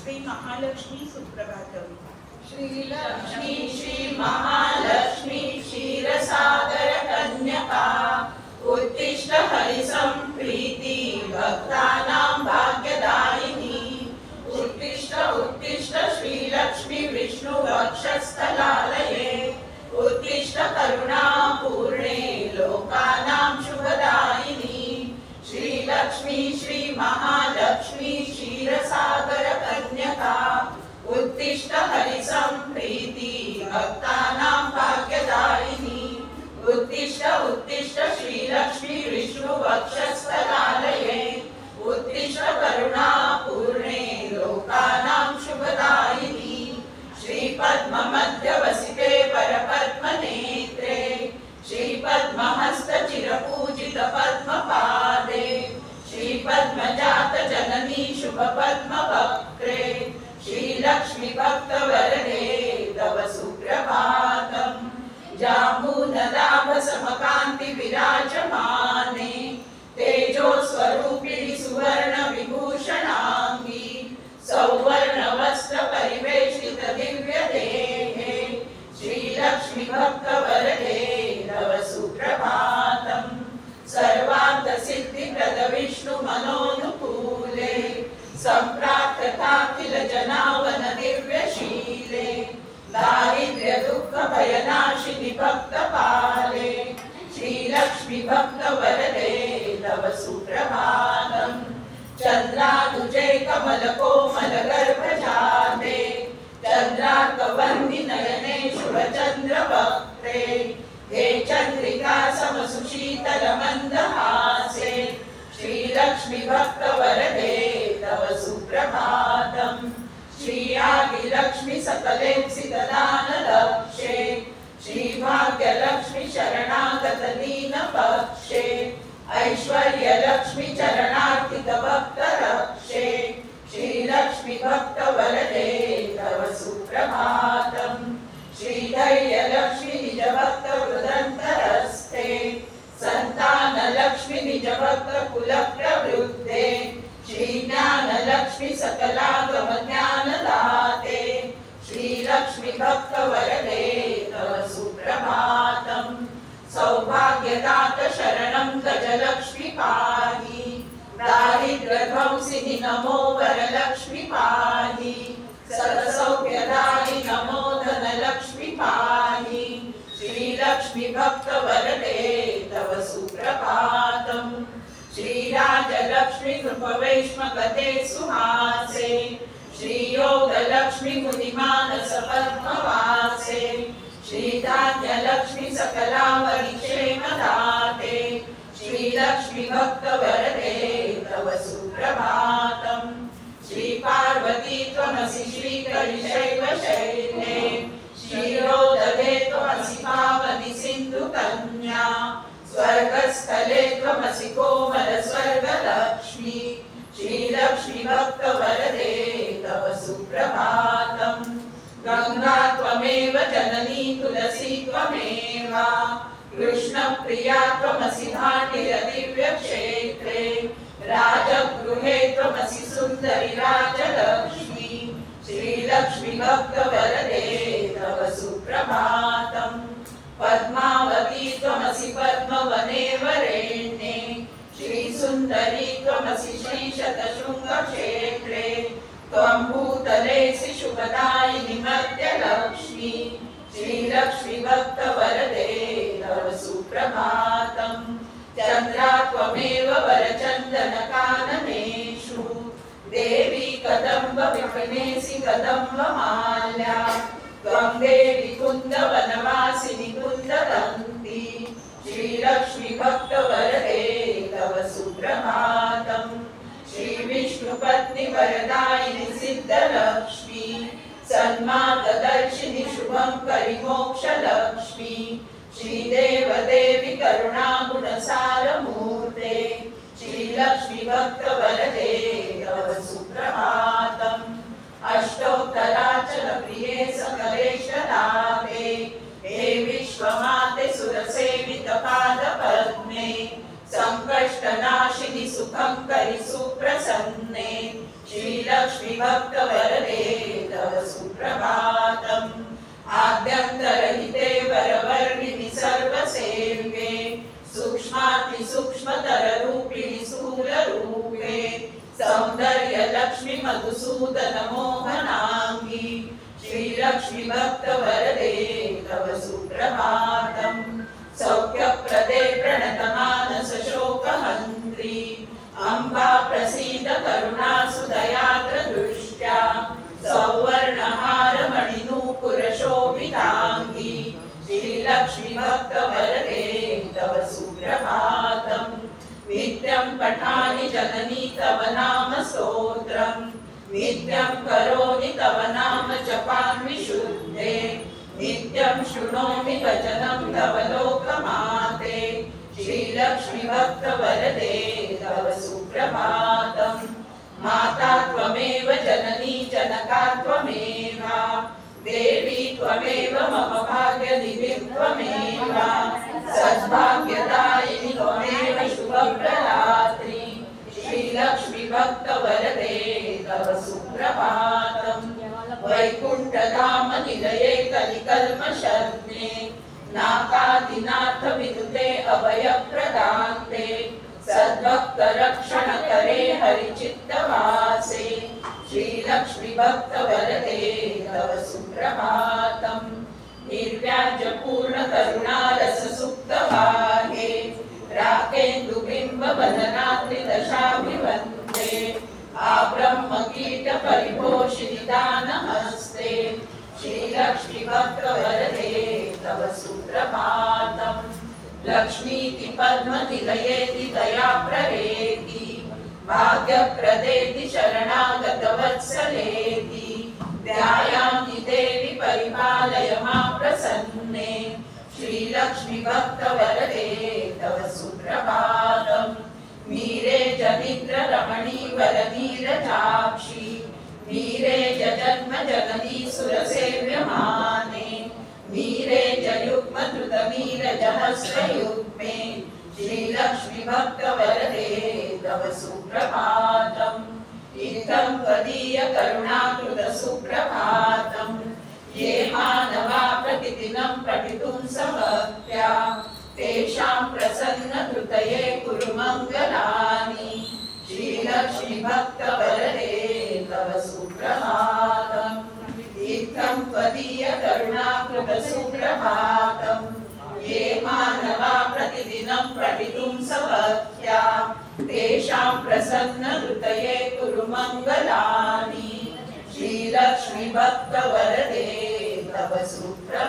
श्री महालक्ष्मी सुप्रभातम। श्री लक्ष्मी श्री महालक्ष्मी क्षीरसागर कन्यका उत्तिष्ठ हरिसंप्रीति भक्तानां भाग्यदायिनी। उत्तिष्ठ उत्तिष्ठ श्री लक्ष्मी विष्णु वक्षस्थलालये। उत्तिष्ठ करुणापूर्णे लोकानां शुभदायिनी। श्री लक्ष्मी श्री महालक्ष्मी क्षीरसागर कन्यका उत्तिष्ठ हरिसंप्रीति भक्तानां भाग्यदायिनी। उत्तिष्ठ उत्तिष्ठ श्री लक्ष्मी विष्णु वक्षस्थलालये। उत्तिष्ठ करुणापूर्णे लोकानां शुभदायिनी। श्री पद्म मध्यवसिते परपद्मनेत्रे श्री पद्महस्त चिरपूजित पद्मपादे श्री पद्मजात जननी शुभ पद्मवक्त्रे श्री लक्ष्मी भक्तवरदे तव सुप्रभातम्। जाम्बूनदाभ समकान्ति विराजमाने तेजो स्वरूपिणि सुवर्ण विभूषणांगी सौवर्ण वस्त्र परिवेशित दिव्य देहे श्री लक्ष्मी भक्तवरदे तव सुप्रभातम्। सर्वार्थ सिद्धिप्रद विष्णु मनोनुकूले संप्राप्तताखिल जनावन दिव्यशीले दारिद्र्य दुःख भयनाशिनि भक्तपाले श्री लक्ष्मी भक्तवरदे तव सुप्रभातम्। चन्द्रानुजे कमल कोमल गर्भजाते चन्द्रार्कवन्नि नयने शुभचन्द्रवक्त्रे हे चन्द्रिका समसुशीतल मन्दहासे श्री लक्ष्मी भक्तवरदे तव सुप्रभातम्। श्री आदिलक्ष्मी सकलेप्सित दानलक्ष्ये श्री भाग्यलक्ष्मी शरणागत दीनपक्षे ऐश्वर्यलक्ष्मी चरणार्थित भक्तरक्षे श्री लक्ष्मी भक्तवरदे तव सुप्रभातम्। श्री धैर्यलक्ष्मी निज भक्त हृदन्तरस्थे संतानलक्ष्मी निज भक्त कुल प्रवृद्धे श्री ज्ञानलक्ष्मी सकलागम ज्ञानदाते श्री लक्ष्मी भक्तवरदे तव सुप्रभातम्। सौभाग्यदात शरणं गजलक्ष्मी पाहि दारिद्र्यध्वंसिनि नमो वरलक्ष्मी पाहि सर्वसौख्यदायि नमो धनलक्ष्मी पाहि श्री लक्ष्मी भक्तवरदे तव सुप्रभातम्। श्री राजलक्ष्मी कृपवैष्मकते सुहासे श्री योगलक्ष्मी मुनिमानस पद्मवासे श्री धान्यलक्ष्मी सकलावरि क्षेमदाते श्री लक्ष्मी भक्तवरदे तव सुप्रभातम्। श्री पार्वती त्वमसि श्रीकरिशैव शैले क्षीरोदधे त्वमसि पावनि सिन्धुकन्या स्वर्गस्थले त्वमसि कोमल स्वर्गलक्ष्मी श्री लक्ष्मी भक्तवरदे तव सुप्रभातम्। गंगा त्वमेव जननी तुलसी त्वमेव कृष्णप्रिया त्वमसि भाटिर दिव्यक्षेत्रे राजगृहे त्वमसि सुन्दरि राजलक्ष्मी श्री लक्ष्मी भक्तवरदे तव सुप्रभातम्। पद्मावती त्वमसि पद्मवने वरेण्ये श्री सुन्दरी त्वमसि श्रीशतशृङ्गक्षेत्रे त्वं भूतलेसि शुभदायिनि मध्यलक्ष्मी श्री लक्ष्मी भक्तवरदे तव सुप्रभातम्। चन्द्रा त्वमेव वरचन्दनकाननेषु देवी कदम्ब विपिनेसि कदम्बमाल्या त्वं देवी कुन्दवनवासिनि कुन्ददन्ती श्री लक्ष्मी भक्तवरदे तव सुप्रभातम्। श्री विष्णुपत्नि वरदायिनि सिद्धलक्ष्मी सन्मार्गदर्शिनि शुभंकरि मोक्षलक्ष्मी श्री देवदेवी करुणागुणसारमूर्ते श्री लक्ष्मी भक्तवरदे तव सुप्रभातम्। अष्टोत्तराचल प्रिये सकलेशनाथे हे विश्वमाते सुरसेवित पादपद्मे संकष्टनाशिनि सुखंकरि सुप्रसन्ने श्री श्रीलक्ष्मी भक्तवरदे तव सुप्रभातम् आद्यन्तरहिते वरवर्णिनि सर्वसेव्ये सूक्ष्मातिसूक्ष्मतररूपिणि स्थूलरूपे सौन्दर्यलक्ष्मि मधुसूदन मोहनाङ्गी श्रीलक्ष्मी भक्तवरदे तव सुप्रभातम् सौख्यप्रदे प्रणतमानस शोकहन्त्री अम्बा प्रसीद करुणासुदयात्र दृष्ट्या सौवर्णहारमणिनूपुरशोभिताङ्गी श्रीलक्ष्मी भक्तवरदे तव सुप्रभातम् नित्यं पठामि जननी तव नाम स्तोत्रम् नित्यं करोमि तव नाम जपान् विशुद्धे नित्यं शृणोमि वचनं तव लोकमाते श्रीलक्ष्मी भक्तवरदे तव सुप्रभातम् माता त्वमेव जननी जनका त्वमेव देवी त्वमेव मम भाग्यनिधिः त्वमेव सद्भाग्यदायिनी त्वमेव शुभप्रदात्री श्रीलक्ष्मी भक्तवरदे तव सुप्रभातम् वैकुण्ठधाम निलये कलिकल्मषर्णे नाकादिनाथ विनुते अभयप्रदान्ते सद्भक्तरक्षणकरे हरिचित्तवासे श्रीलक्ष्मी भक्तवरदे तव सुप्रभातम् निर्व्याजपूर्णकरुणारससुप्तवाहे राकेन्दुबिम्बवदनात्रिदशाभिवन्दे आब्रह्मकीटपरिपोषिणि दानहस्ते श्रीलक्ष्मी भक्तवरदे तव सुप्रभातम् लक्ष्मीति पद्मनिलयेति दयाप्रवेति भाग्यप्रदेति शरणागतवत्सलेति ध्यायामि देवि परिपालय मां प्रसन्ने श्रीलक्ष्मी भक्तवरदे तव सुप्रभातम् मीरे जनिद्र रमणी वरनीरजाक्षी मीरे जन्म जननी सुरसेव्यमाने मीरे जयुग्म धृतमीर जहस्रयुग्मे श्रीलक्ष्मी भक्तवरदे तव सुप्रभातम् इत्थं त्वदीय करुणाकृत सुप्रभातम् ये मानवा प्रतिदिनं पठितुं समर्प्या तेषां प्रसन्न हृदये कुरु मङ्गलानि श्रीलक्ष्मी भक्तवरदे तव सुप्रभातम् इत्थं त्वदीय करुणाकृत सुप्रभातम् ये मानवा प्रतिदिनं पठितुं समर्प्या तेषां प्रसन्न हृदये कुरु मङ्गलानि श्रीलक्ष्मी भक्तवरदे तव सुप्रभातम्।